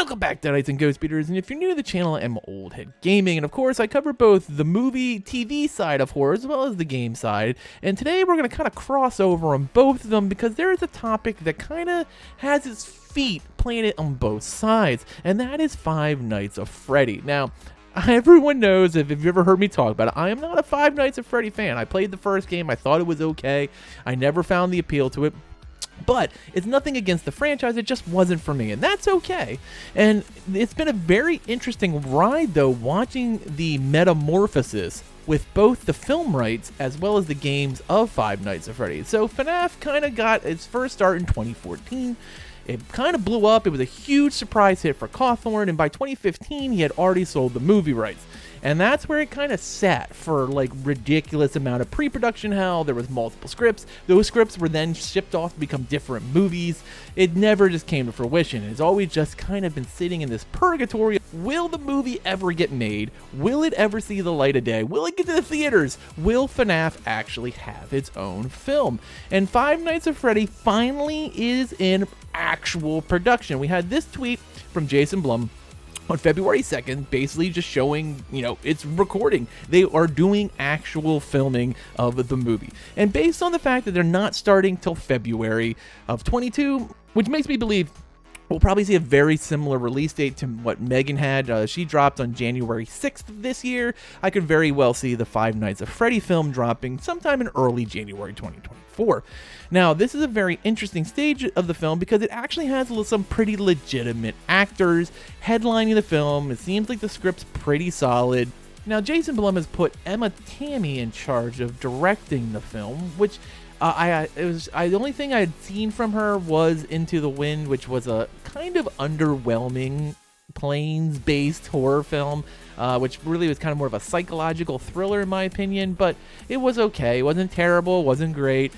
Welcome back, Deadites and Ghost Beaters, and if you're new to the channel, I'm Old Head Gaming, and of course I cover both the movie, TV side of horror as well as the game side, and today we're going to kind of cross over on both of them because there is a topic that kind of has its feet planted on both sides, and that is Five Nights at Freddy. Now, everyone knows, if you've ever heard me talk about it, I am not a Five Nights at Freddy fan. I played the first game, I thought it was okay, I never found the appeal to it. But it's nothing against the franchise, it just wasn't for me, and that's okay. And it's been a very interesting ride, though, watching the metamorphosis with both the film rights as well as the games of Five Nights at Freddy. So FNAF kind of got its first start in 2014. It kind of blew up, it was a huge surprise hit for Cawthorn, and by 2015 he had already sold the movie rights. And that's where it kind of sat for like ridiculous amount of pre-production hell. There was multiple scripts. Those scripts were then shipped off to become different movies. It never just came to fruition. It's always just kind of been sitting in this purgatory. Will the movie ever get made? Will it ever see the light of day? Will it get to the theaters? Will FNAF actually have its own film? And Five Nights at Freddy finally is in actual production. We had this tweet from Jason Blum on February 2nd, basically just showing, it's recording. They are doing actual filming of the movie. And based on the fact that they're not starting till February of 22, which makes me believe we'll probably see a very similar release date to what Megan had. She dropped on January 6th of this year. I could very well see the Five Nights at Freddy film dropping sometime in early January 2024. Now, this is a very interesting stage of the film because it actually has some pretty legitimate actors headlining the film. It seems like the script's pretty solid. Now, Jason Blum has put Emma Tammy in charge of directing the film, which the only thing I had seen from her was Into the Wind, which was a kind of underwhelming planes-based horror film, which really was kind of more of a psychological thriller in my opinion, but it was okay. It wasn't terrible, it wasn't great.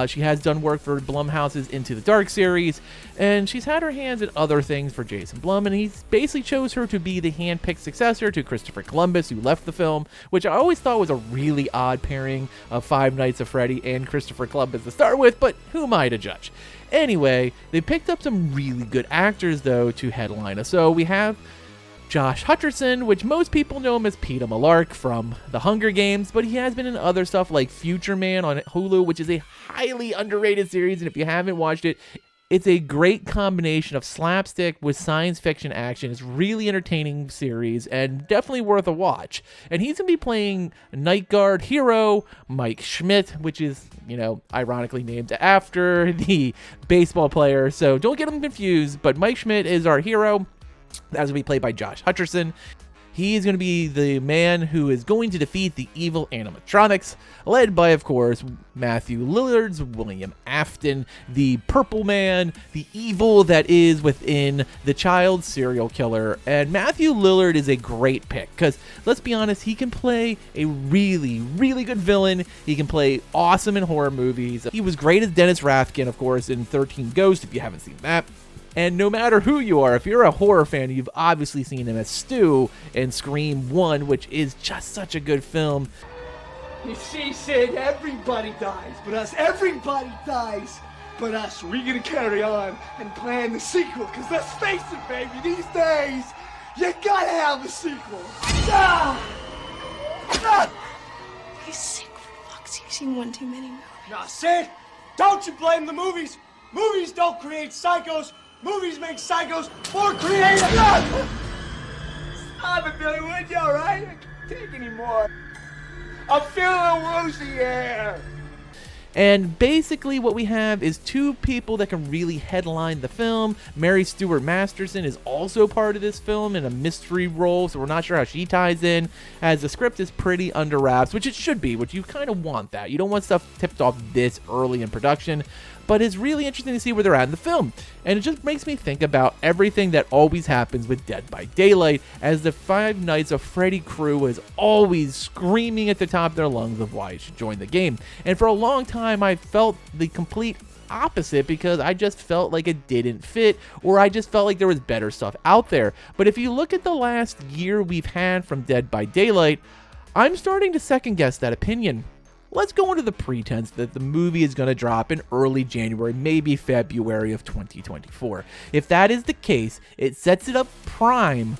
She has done work for Blumhouse's Into the Dark series, and she's had her hands in other things for Jason Blum, and he basically chose her to be the hand-picked successor to Christopher Columbus, who left the film, which I always thought was a really odd pairing of Five Nights at Freddy and Christopher Columbus to start with, but who am I to judge? Anyway, they picked up some really good actors, though, to headline us. So we have Josh Hutcherson, which most people know him as Peter Malark from The Hunger Games, but he has been in other stuff like Future Man on Hulu, which is a highly underrated series, and if you haven't watched it, it's a great combination of slapstick with science fiction action. It's a really entertaining series and definitely worth a watch. And he's going to be playing Night Guard hero Mike Schmidt, which is, ironically named after the baseball player. So don't get him confused, but Mike Schmidt is our hero. That's going to be played by Josh Hutcherson. He's going to be the man who is going to defeat the evil animatronics, led by, of course, Matthew Lillard's William Afton, the purple man, the evil that is within the child serial killer. And Matthew Lillard is a great pick because, let's be honest, he can play a really, really good villain. He can play awesome in horror movies. He was great as Dennis Rathkin, of course, in 13 Ghosts, if you haven't seen that. And no matter who you are, if you're a horror fan, you've obviously seen him as Stu in Scream 1, which is just such a good film. You see, Sid, everybody dies but us. Everybody dies but us. We're gonna carry on and plan the sequel, because let's face it, baby, these days, you gotta have a sequel. Ah! Ah! He's sick for fuck's sake. You've seen one too many movies. Now, Sid, don't you blame the movies. Movies don't create psychos. Movies make psychos more creative. Stop it, Billy, would you, all right? I can't take anymore. I'm feeling a little woozy here. And basically what we have is two people that can really headline the film. Mary Stuart Masterson is also part of this film in a mystery role, so we're not sure how she ties in, as the script is pretty under wraps, which it should be, which you kind of want that. You don't want stuff tipped off this early in production, but it's really interesting to see where they're at in the film. And it just makes me think about everything that always happens with Dead by Daylight, as the Five Nights at Freddy crew is always screaming at the top of their lungs of why you should join the game. And for a long time, I felt the complete opposite because I just felt like it didn't fit, or I just felt like there was better stuff out there. But if you look at the last year we've had from Dead by Daylight, I'm starting to second guess that opinion. let's go into the pretense that the movie is going to drop in early January, maybe February of 2024. If that is the case, it sets it up prime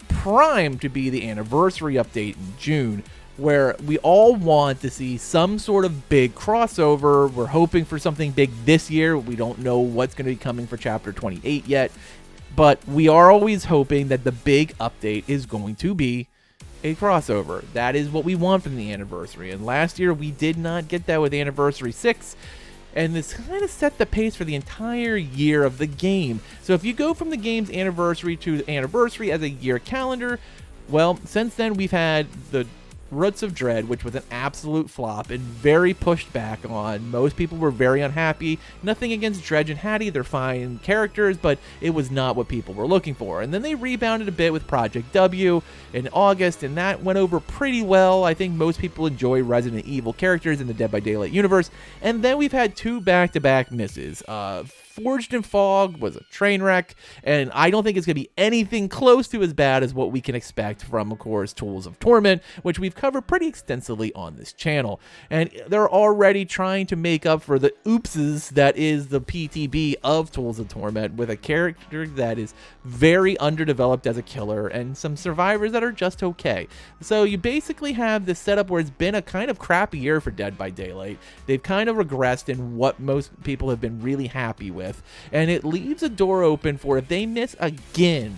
to be the anniversary update in June, where we all want to see some sort of big crossover. We're hoping for something big this year. We don't know what's going to be coming for Chapter 28 yet, but we are always hoping that the big update is going to be a crossover. That is what we want from the anniversary, and last year we did not get that with Anniversary 6, and this kind of set the pace for the entire year of the game. So if you go from the game's anniversary to anniversary as a year calendar, well, since then we've had the Roots of Dread, which was an absolute flop and very pushed back on. Most people were very unhappy. Nothing against Dredge and Hattie, they're fine characters, but it was not what people were looking for. And then they rebounded a bit with Project W in August, and that went over pretty well. I think most people enjoy Resident Evil characters in the Dead by Daylight universe. And then we've had two back-to-back misses. Forged in Fog was a train wreck, and I don't think it's going to be anything close to as bad as what we can expect from, of course, Tools of Torment, which we've covered pretty extensively on this channel. And they're already trying to make up for the oopses that is the PTB of Tools of Torment, with a character that is very underdeveloped as a killer and some survivors that are just okay. So you basically have this setup where it's been a kind of crappy year for Dead by Daylight. They've kind of regressed in what most people have been really happy with. And it leaves a door open for, if they miss again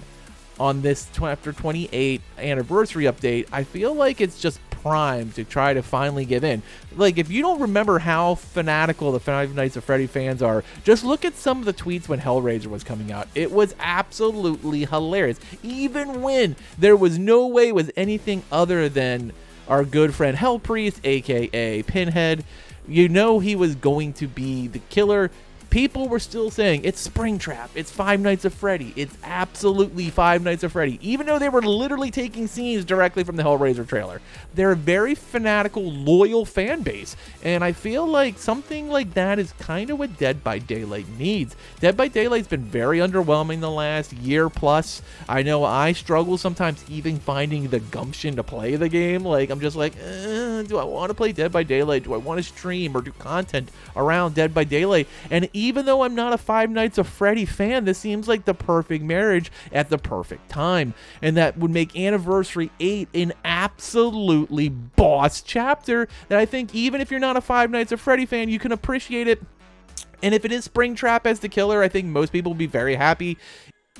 on this Chapter 28 anniversary update, I feel like it's just prime to try to finally give in. Like, if you don't remember how fanatical the Five Nights at Freddy fans are, just look at some of the tweets when Hellraiser was coming out. It was absolutely hilarious. Even when there was no way it was anything other than our good friend Hell Priest, aka Pinhead, you know he was going to be the killer. People were still saying, it's Springtrap, it's Five Nights at Freddy, it's absolutely Five Nights at Freddy, even though they were literally taking scenes directly from the Hellraiser trailer. They're a very fanatical, loyal fan base, and I feel like something like that is kind of what Dead by Daylight needs. Dead by Daylight's been very underwhelming the last year plus. I know I struggle sometimes even finding the gumption to play the game. Like, I'm just like, do I want to play Dead by Daylight? Do I want to stream or do content around Dead by Daylight? And even though I'm not a Five Nights at Freddy fan, this seems like the perfect marriage at the perfect time. And that would make Anniversary 8 an absolutely boss chapter that I think even if you're not a Five Nights at Freddy fan, you can appreciate it. And if it is Springtrap as the killer, I think most people will be very happy.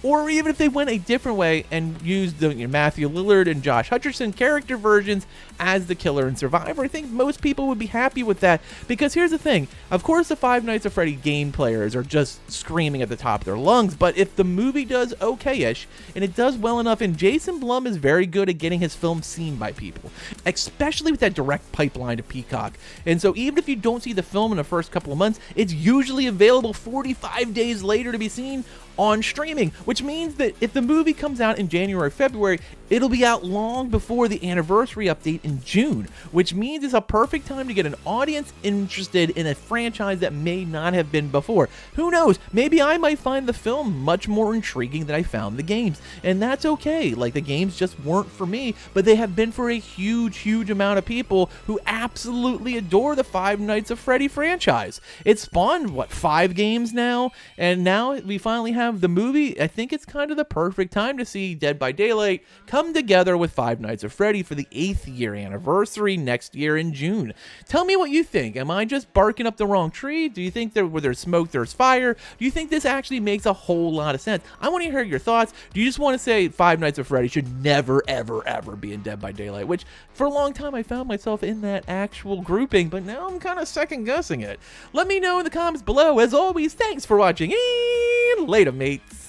Or even if they went a different way and used the Matthew Lillard and Josh Hutcherson character versions as the killer and survivor, I think most people would be happy with that. Because here's the thing, of course the Five Nights at Freddy game players are just screaming at the top of their lungs, but if the movie does okay-ish, and it does well enough, and Jason Blum is very good at getting his film seen by people, especially with that direct pipeline to Peacock. And so even if you don't see the film in the first couple of months, it's usually available 45 days later to be seen on streaming, which means that if the movie comes out in January or February, it'll be out long before the anniversary update in June, which means it's a perfect time to get an audience interested in a franchise that may not have been before. Who knows? Maybe I might find the film much more intriguing than I found the games, and that's okay. Like, the games just weren't for me, but they have been for a huge amount of people who absolutely adore the Five Nights at Freddy franchise. It's spawned, what, 5 games now? And now we finally have the movie. I think it's kind of the perfect time to see Dead by Daylight come together with Five Nights at Freddy for the 8th year anniversary next year in June. Tell me what you think. Am I just barking up the wrong tree? Do you think that where there's smoke, there's fire? Do you think this actually makes a whole lot of sense? I want to hear your thoughts. Do you just want to say Five Nights at Freddy should never, ever be in Dead by Daylight? Which, for a long time, I found myself in that actual grouping, but now I'm kind of second guessing it. Let me know in the comments below. As always, thanks for watching, and later, mates.